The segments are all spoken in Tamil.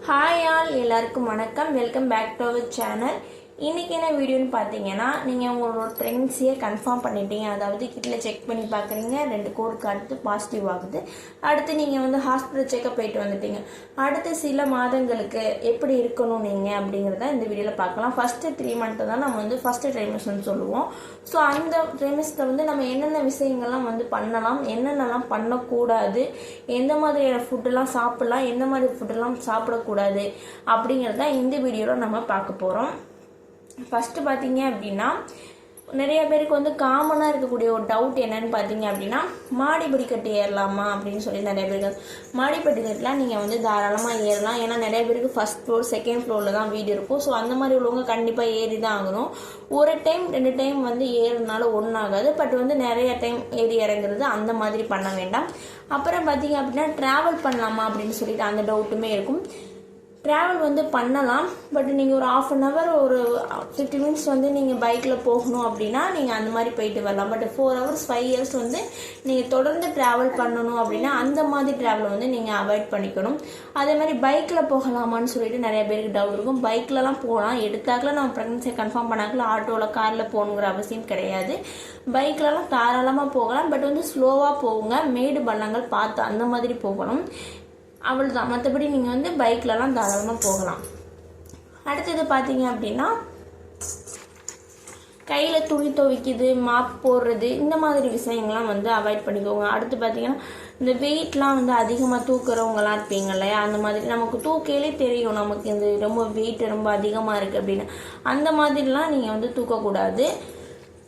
ஹாய் ஆல், எல்லாருக்கும் வணக்கம். Welcome back to our channel. இன்றைக்கி என்ன வீடியோன்னு பார்த்தீங்கன்னா, நீங்கள் உங்களோட ப்ரெக்னன்சியை கன்ஃபார்ம் பண்ணிட்டீங்க. அதாவது கிட்டில் செக் பண்ணி பார்க்குறீங்க, 2 கோடுக்கு அடுத்து பாசிட்டிவ் ஆகுது. அடுத்து நீங்கள் வந்து ஹாஸ்பிட்டல் செக்கப் போயிட்டு வந்துட்டீங்க. அடுத்து சில மாதங்களுக்கு எப்படி இருக்கணும் நீங்கள் அப்படிங்கிறத இந்த வீடியோவில் பார்க்கலாம். ஃபஸ்ட்டு 3 மந்த்து தான் நம்ம வந்து ஃபஸ்ட்டு ட்ரைமஸ்டர்னு சொல்லுவோம். ஸோ அந்த ட்ரைமஸ்டர் வந்து நம்ம என்னென்ன விஷயங்கள்லாம் வந்து பண்ணலாம், என்னென்னலாம் பண்ணக்கூடாது, எந்த மாதிரியான ஃபுட்டெல்லாம் சாப்பிட்லாம், எந்த மாதிரி ஃபுட்டெல்லாம் சாப்பிடக்கூடாது அப்படிங்கிறத இந்த வீடியோவில் நம்ம பார்க்க போகிறோம். ஃபஸ்ட்டு பார்த்தீங்க அப்படின்னா, நிறைய பேருக்கு வந்து காமனாக இருக்கக்கூடிய ஒரு டவுட் என்னன்னு பார்த்தீங்க அப்படின்னா, மாடிப்படிக்கட்டு ஏறலாமா அப்படின்னு சொல்லி நிறைய பேருக்கு. மாடிப்படிக்கட்டுலாம் நீங்கள் வந்து தாராளமாக ஏறலாம். ஏன்னா நிறைய பேருக்கு ஃபஸ்ட் ஃப்ளோர் செகண்ட் ஃப்ளோரில் தான் வீடு இருக்கும். ஸோ அந்த மாதிரி உள்ளவங்க கண்டிப்பாக ஏறி தான் ஆகணும். ஒரு டைம் 2 டைம் வந்து ஏறுனால ஒன்றாகாது. பட் வந்து நிறைய டைம் ஏறி இறங்குறது அந்த மாதிரி பண்ண வேண்டாம். அப்புறம் பார்த்தீங்க அப்படின்னா, ட்ராவல் பண்ணலாமா அப்படின்னு சொல்லிட்டு அந்த டவுட்டுமே இருக்கும். ட்ராவல் வந்து பண்ணலாம். பட் நீங்கள் ஒரு 1/2 அன் ஹவர் ஒரு 50 மினிட்ஸ் வந்து நீங்கள் பைக்கில் போகணும் அப்படின்னா நீங்கள் அந்த மாதிரி போயிட்டு வரலாம். பட் 4 ஹவர்ஸ் 5 இயர்ஸ் வந்து நீங்கள் தொடர்ந்து ட்ராவல் பண்ணணும் அப்படின்னா அந்த மாதிரி ட்ராவல் வந்து நீங்கள் அவாய்ட் பண்ணிக்கணும். அதே மாதிரி பைக்கில் போகலாமான்னு சொல்லிட்டு நிறைய பேருக்கு டவுட் இருக்கும். பைக்லலாம் போகலாம். எடுத்தாக்கில் நம்ம ப்ரெக்னன்சியை கன்ஃபார்ம் பண்ணாக்கில் ஆட்டோவில் காரில் போகணுங்கிற அவசியம் கிடையாது. பைக்லலாம் தாராளமாக போகலாம். பட் வந்து ஸ்லோவாக போகுங்க, மேடு பள்ளங்கள் பார்த்து அந்த மாதிரி போகணும். அவ்வளோதான். மற்றபடி நீங்கள் வந்து பைக்லலாம் தாராளமாக போகலாம். அடுத்தது பார்த்தீங்க அப்படின்னா, கையில் துணி துவைக்குது, மாப் போடுறது, இந்த மாதிரி விஷயங்கள்லாம் வந்து அவாய்ட் பண்ணிக்கோங்க. அடுத்து பார்த்தீங்கன்னா, இந்த வெயிட்லாம் வந்து அதிகமாக தூக்குறவங்களாம் இருப்பீங்க இல்லையா, அந்த மாதிரி நமக்கு தூக்கையிலே தெரியும் நமக்கு இந்த ரொம்ப வெயிட் ரொம்ப அதிகமாக இருக்குது அப்படின்னு. அந்த மாதிரிலாம் நீங்கள் வந்து தூக்கக்கூடாது.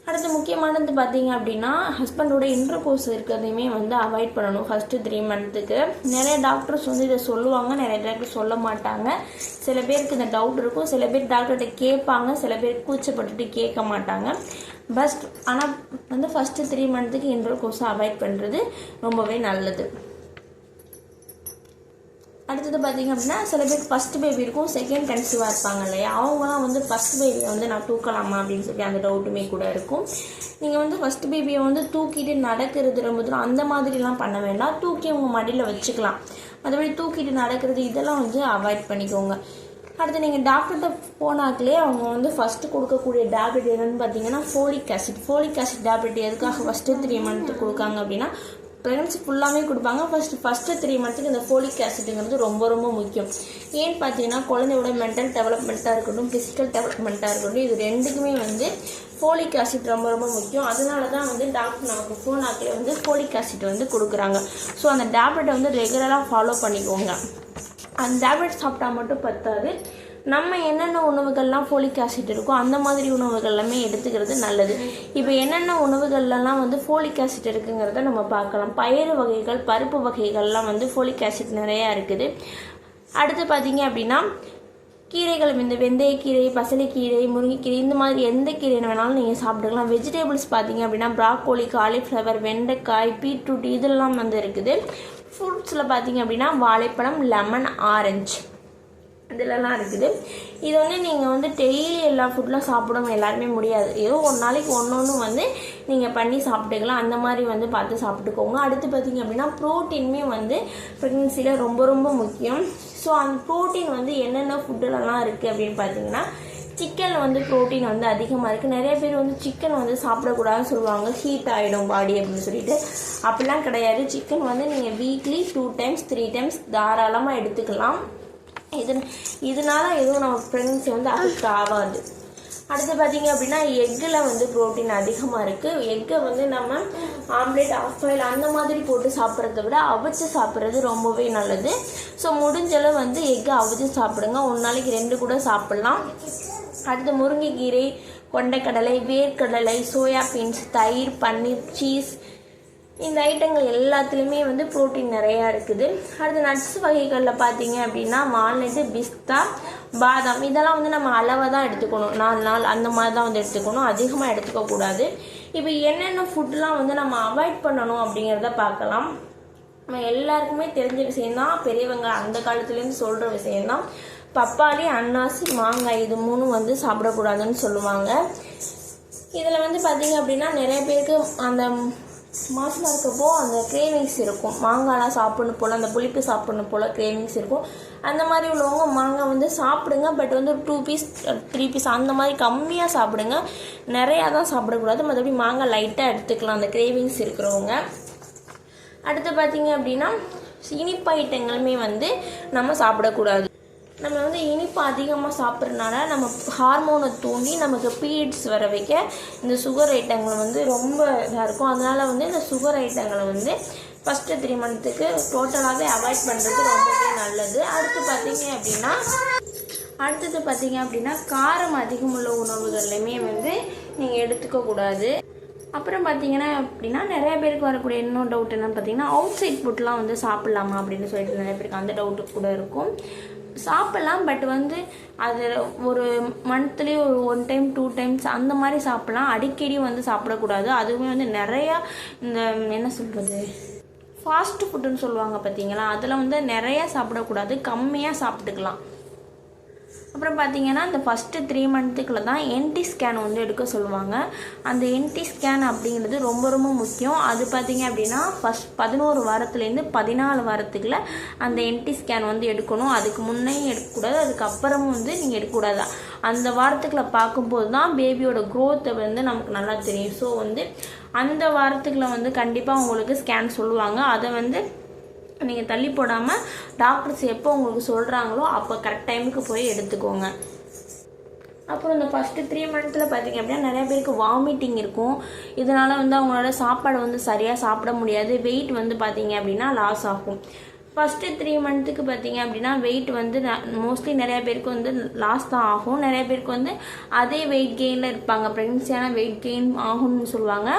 அடுத்து முக்கியமானது பார்த்தீங்க அப்படின்னா, ஹஸ்பண்டோட இன்டர்கோர்ஸ் இருக்கிறதையுமே வந்து அவாய்ட் பண்ணணும் ஃபஸ்ட்டு 3 மந்த்துக்கு. நிறைய டாக்டர்ஸ் வந்து இதை சொல்லுவாங்க, நிறைய டாக்டர் சொல்ல மாட்டாங்க. சில பேருக்கு இந்த டவுட் இருக்கும், சில பேர் டாக்டர்கிட்ட கேட்பாங்க, சில பேர் கூச்சப்பட்டுட்டு கேட்க மாட்டாங்க. ஆனால் வந்து ஃபஸ்ட்டு 3 மந்த்துக்கு இன்டர்கோர்ஸை அவாய்ட் பண்ணுறது ரொம்பவே நல்லது. அடுத்தது பார்த்தீங்க அப்படின்னா, சில பேருக்கு ஃபஸ்ட்டு பேபி இருக்கும், செகண்ட் கன்சீவாக இருப்பாங்க இல்லையா, அவங்களாம் வந்து ஃபஸ்ட் பேபியை வந்து நான் தூக்கலாமா அப்படின்னு சொல்லி அந்த டவுட்டுமே கூட இருக்கும். நீங்கள் வந்து ஃபஸ்ட்டு பேபியை வந்து தூக்கிட்டு நடக்கிறது ரொம்ப தூரம் அந்த மாதிரிலாம் பண்ண வேண்டாம். தூக்கி உங்கள் மடியில் வச்சுக்கலாம். மற்றபடி தூக்கிட்டு நடக்கிறது இதெல்லாம் வந்து அவாய்ட் பண்ணிக்கோங்க. அடுத்து நீங்கள் டாக்டர்கிட்ட போனாக்களே அவங்க வந்து ஃபஸ்ட்டு கொடுக்கக்கூடிய டேப்லெட் என்னென்னு பார்த்தீங்கன்னா folic acid. Folic acid tablet எதுக்காக ஃபஸ்ட்டு 3 மந்த்து கொடுக்காங்க அப்படின்னா, ப்ரெக்னன்சி ஃபுல்லாமே கொடுப்பாங்க. ஃபஸ்ட்டு 3 மந்த்துக்கு இந்த ஃபோலிக் ஆசிட்டுங்கிறது ரொம்ப ரொம்ப முக்கியம். ஏன்னு பார்த்தீங்கன்னா, குழந்தையோட மென்டல் டெவலப்மெண்ட்டாக இருக்கட்டும், ஃபிசிக்கல் டெவலப்மெண்ட்டாக இருக்கட்டும், இது ரெண்டுக்குமே வந்து ஃபோலிக் ஆசிட் ரொம்ப ரொம்ப முக்கியம். அதனால தான் வந்து டாக்டர் நமக்கு ஃபோன் ஆக்கில் வந்து ஃபோலிக் ஆசிட் வந்து கொடுக்குறாங்க. ஸோ அந்த டேப்லெட்டை வந்து ரெகுலராக ஃபாலோ பண்ணிக்கோங்க. அந்த டேப்லெட் சாப்பிட்டா மட்டும் பத்தாது, நம்ம என்னென்ன உணவுகள்லாம் ஃபோலிக் ஆசிட் இருக்கோ அந்த மாதிரி உணவுகள் எல்லாமே எடுத்துக்கிறது நல்லது. இப்போ என்னென்ன உணவுகள்லாம் வந்து ஃபோலிக் ஆசிட் இருக்குங்கிறத நம்ம பார்க்கலாம். பயிறு வகைகள், பருப்பு வகைகள்லாம் வந்து ஃபோலிக் ஆசிட் நிறையா இருக்குது. அடுத்து பார்த்தீங்க அப்படின்னா, கீரைகள் இந்த வெந்தயக்கீரை, பசலைக்கீரை, முருங்கைக்கீரை, இந்த மாதிரி எந்த கீரை வேணாலும் நீங்கள் சாப்பிட்டுக்கலாம். வெஜிடபிள்ஸ் பார்த்தீங்க அப்படின்னா, ப்ராக்கோலி, காலிஃப்ளவர், வெண்டைக்காய், பீட்ரூட் இதெல்லாம் வந்து இருக்குது. ஃப்ரூட்ஸில் பார்த்தீங்க அப்படின்னா, வாழைப்பழம், லெமன், ஆரஞ்சு இதெல்லாம் இருக்குது. இது வந்து நீங்கள் வந்து டெய்லி எல்லா ஃபுட்லாம் சாப்பிடவும் எல்லாருமே முடியாது. ஏதோ ஒரு நாளைக்கு ஒன்று வந்து நீங்கள் பண்ணி சாப்பிட்டுக்கலாம். அந்த மாதிரி வந்து பார்த்து சாப்பிட்டுக்கோங்க. அடுத்து பார்த்தீங்க அப்படின்னா, ப்ரோட்டீனுமே வந்து ப்ரெக்னன்சியில் ரொம்ப ரொம்ப முக்கியம். ஸோ அந்த ப்ரோட்டீன் வந்து என்னென்ன ஃபுட்டுலலாம் இருக்குது அப்படின்னு பார்த்தீங்கன்னா, சிக்கனில் வந்து ப்ரோட்டீன் வந்து அதிகமாக இருக்குது. நிறைய பேர் வந்து சிக்கன் வந்து சாப்பிடக்கூடாதுன்னு சொல்லுவாங்க, ஹீட் ஆகிடும் பாடி அப்படின்னு சொல்லிட்டு. அப்படிலாம் கிடையாது. சிக்கன் வந்து நீங்கள் வீக்லி 2 டைம்ஸ் 3 டைம்ஸ் தாராளமாக எடுத்துக்கலாம். இதனால எதுவும் நம்ம ப்ரெக்னன்சி வந்து அஃபெக்ட் ஆகாது. அடுத்து பார்த்தீங்க அப்படின்னா, எக்கில் வந்து ப்ரோட்டீன் அதிகமாக இருக்குது. எக்கை வந்து நம்ம ஆம்லேட், ஆஃப் பாயில் அந்த மாதிரி போட்டு சாப்பிட்றத விட அவிச்சு சாப்பிட்றது ரொம்பவே நல்லது. ஸோ முடிஞ்சளவு வந்து எக்கை அவிச்சு சாப்பிடுங்க. ஒரு நாளைக்கு 2 கூட சாப்பிட்லாம். அடுத்து முருங்கைக்கீரை, கொண்டைக்கடலை, வேர்க்கடலை, சோயா பீன்ஸ், தயிர், பன்னீர், சீஸ், இந்த ஐட்டங்கள் எல்லாத்துலேயுமே வந்து ப்ரோட்டீன் நிறையா இருக்குது. அடுத்து நட்ஸ் வகைகளில் பார்த்தீங்க அப்படின்னா, வால்நட்டு, பிஸ்தா, பாதாம் இதெல்லாம் வந்து நம்ம அளவாக தான் எடுத்துக்கணும். 4 நாள் அந்த மாதிரி தான் வந்து எடுத்துக்கணும், அதிகமாக எடுத்துக்கக்கூடாது. இப்போ என்னென்ன ஃபுட்லாம் வந்து நம்ம அவாய்ட் பண்ணணும் அப்படிங்கிறத பார்க்கலாம். நம்ம எல்லாருக்குமே தெரிஞ்ச விஷயந்தான், பெரியவங்க அந்த காலத்துலேருந்து சொல்கிற விஷயந்தான். பப்பாளி, அன்னாசி, மாங்காய் இது 3 வந்து சாப்பிடக்கூடாதுன்னு சொல்லுவாங்க. இதில் வந்து பார்த்தீங்க அப்படின்னா, நிறைய பேருக்கு அந்த மாசமாக இருக்கப்போ அந்த கிரேவிங்ஸ் இருக்கும், மாங்காய்லாம் சாப்பிடணும் போல், அந்த புளிப்பு சாப்பிடணும் போல் கிரேவிங்ஸ் இருக்கும். அந்த மாதிரி உள்ளவங்க மாங்காய் வந்து சாப்பிடுங்க. பட் வந்து 2 பீஸ் 3 பீஸ் அந்த மாதிரி கம்மியாக சாப்பிடுங்க, நிறையா தான் சாப்பிடக்கூடாது. மற்றபடி மாங்காய் லைட்டாக எடுத்துக்கலாம் அந்த கிரேவிங்ஸ் இருக்கிறவங்க. அடுத்து பார்த்திங்க அப்படின்னா இனிப்பு ஐட்டங்களுமே வந்து நம்ம சாப்பிடக்கூடாது. நம்ம வந்து இனிப்பு அதிகமாக சாப்பிட்றதுனால நம்ம ஹார்மோனை தூண்டி நமக்கு பீரியட்ஸ் வர வைக்க இந்த சுகர் ஐட்டங்கள் வந்து ரொம்ப இதாக இருக்கும். அதனால் வந்து இந்த சுகர் ஐட்டங்களை வந்து ஃபஸ்ட்டு 3 மந்த்துக்கு டோட்டலாகவே அவாய்ட் பண்ணுறது ரொம்பவே நல்லது. அடுத்தது பார்த்திங்க அப்படின்னா காரம் அதிகமுள்ள உணவுகள்லையுமே வந்து நீங்கள் எடுத்துக்கக்கூடாது. அப்புறம் பார்த்திங்கன்னா அப்படின்னா நிறைய பேருக்கு வரக்கூடிய இன்னொரு டவுட் என்னன்னு பார்த்திங்கன்னா அவுட் சைட் ஃபுட்லாம் வந்து சாப்பிட்லாமா அப்படின்னு சொல்லிட்டு நிறைய பேருக்கு அந்த டவுட்டு கூட இருக்கும். சாப்பிட்லாம், பட் வந்து அது ஒரு மந்த்லி ஒரு 1 டைம் 2 டைம்ஸ் அந்த மாதிரி சாப்பிட்லாம். அடிக்கடி வந்து சாப்பிடக்கூடாது. அதுவுமே வந்து நிறையா இந்த என்ன சொல்கிறது ஃபாஸ்ட் ஃபுட்டுன்னு சொல்லுவாங்க பார்த்தீங்களா, அதில் வந்து நிறையா சாப்பிடக்கூடாது, கம்மியாக சாப்பிட்டுக்கலாம். அப்புறம் பார்த்திங்கன்னா இந்த ஃபஸ்ட்டு 3 மந்த்துக்குள்ள தான் என்டி ஸ்கேன் வந்து எடுக்க சொல்லுவாங்க. அந்த என்டி ஸ்கேன் அப்படிங்கிறது ரொம்ப ரொம்ப முக்கியம். அது பார்த்திங்க அப்படின்னா 11 வாரத்துலேருந்து 14 வாரத்துக்குள்ள அந்த என்டி ஸ்கேன் வந்து எடுக்கணும். அதுக்கு முன்னையும் எடுக்கக்கூடாது, அதுக்கப்புறமும் வந்து நீங்கள் எடுக்கக்கூடாது. அந்த வாரத்துக்குள்ள பார்க்கும்போது தான் பேபியோட க்ரோத்தை வந்து நமக்கு நல்லா தெரியும். ஸோ வந்து அந்த வாரத்துக்குள்ள வந்து கண்டிப்பாக உங்களுக்கு ஸ்கேன் சொல்லுவாங்க. அதை வந்து நீங்கள் தள்ளி போடாமல் டாக்டர்ஸ் எப்போ உங்களுக்கு சொல்கிறாங்களோ அப்போ கரெக்ட் டைமுக்கு போய் எடுத்துக்கோங்க. அப்புறம் இந்த ஃபஸ்ட்டு 3 மந்த்தில் பார்த்திங்க அப்படின்னா நிறைய பேருக்கு வாமிட்டிங் இருக்கும். இதனால் வந்து அவங்களோட சாப்பாடு வந்து சரியாக சாப்பிட முடியாது. வெயிட் வந்து பார்த்திங்க அப்படின்னா லாஸ் ஆகும். ஃபஸ்ட்டு 3 மந்த்துக்கு பார்த்திங்க அப்படின்னா வெயிட் வந்து மோஸ்ட்லி நிறையா பேருக்கு வந்து லாஸ் தான் ஆகும். நிறைய பேருக்கு வந்து அதே வெயிட் கெயினில் இருப்பாங்க. ப்ரெக்னன்சியான வெயிட் கெயின் ஆகும்னு சொல்லுவாங்க,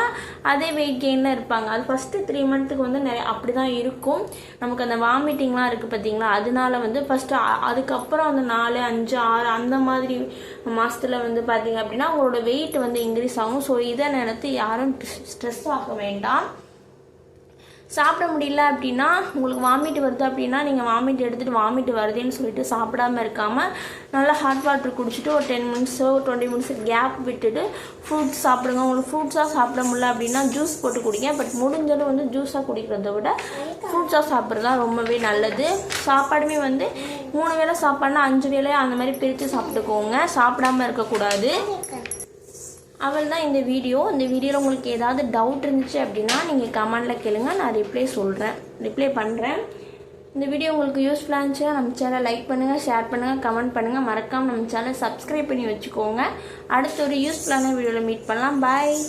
அதே வெயிட் கெயினில் இருப்பாங்க. அது ஃபஸ்ட்டு 3 மந்த்துக்கு வந்து அப்படி தான் இருக்கும். நமக்கு அந்த வாமிட்டிங்லாம் இருக்குது பார்த்திங்களா, அதனால வந்து ஃபஸ்ட்டு அதுக்கப்புறம் அந்த 4, 5, 6 அந்த மாதிரி மாதத்தில் வந்து பார்த்திங்க அப்படின்னா உங்களோட வெயிட் வந்து இன்க்ரீஸ் ஆகும். ஸோ இதை நினைத்து யாரும் ஸ்ட்ரெஸ் ஆக வேண்டாம். சாப்பிட முடியல அப்படின்னா உங்களுக்கு வாமிட் வருது அப்படின்னா நீங்கள் வாமிட் எடுத்துகிட்டு வாமிட் வருதுன்னு சொல்லிட்டு சாப்பிடாமல் இருக்காமல் நல்லா ஹாட் வாட்டர் குடிச்சிட்டு ஒரு 10 மினிட்ஸோ 20 மினிட்ஸ் கேப் விட்டுட்டு ஃப்ரூட்ஸ் சாப்பிடுங்க. உங்களுக்கு ஃப்ரூட்ஸாக சாப்பிட முடியல அப்படின்னா ஜூஸ் போட்டு குடிங்க. பட் முடிஞ்சளவு வந்து ஜூஸாக குடிக்கிறத விட ஃப்ரூட்ஸாக சாப்பிட்றது தான் ரொம்பவே நல்லது. சாப்பாடுமே வந்து 3 வேளை சாப்பாடுனா 5 வேளை அந்த மாதிரி பிரித்து சாப்பிட்டுக்கோங்க, சாப்பிடாமல் இருக்கக்கூடாது. அவள் தான் இந்த வீடியோவில் உங்களுக்கு ஏதாவது டவுட் இருந்துச்சு அப்படின்னா நீங்கள் கமெண்டில் கேளுங்க, நான் ரிப்ளை பண்ணுறேன். இந்த வீடியோ உங்களுக்கு யூஸ்ஃபுல்லாக இருந்துச்சுன்னா நம்ம சேனலை லைக் பண்ணுங்கள், ஷேர் பண்ணுங்கள், கமெண்ட் பண்ணுங்கள். மறக்காமல் நம்ம சேனலை சப்ஸ்கிரைப் பண்ணி வச்சுக்கோங்க. அடுத்த ஒரு யூஸ்ஃபுல்லான வீடியோவில் மீட் பண்ணலாம். பாய்.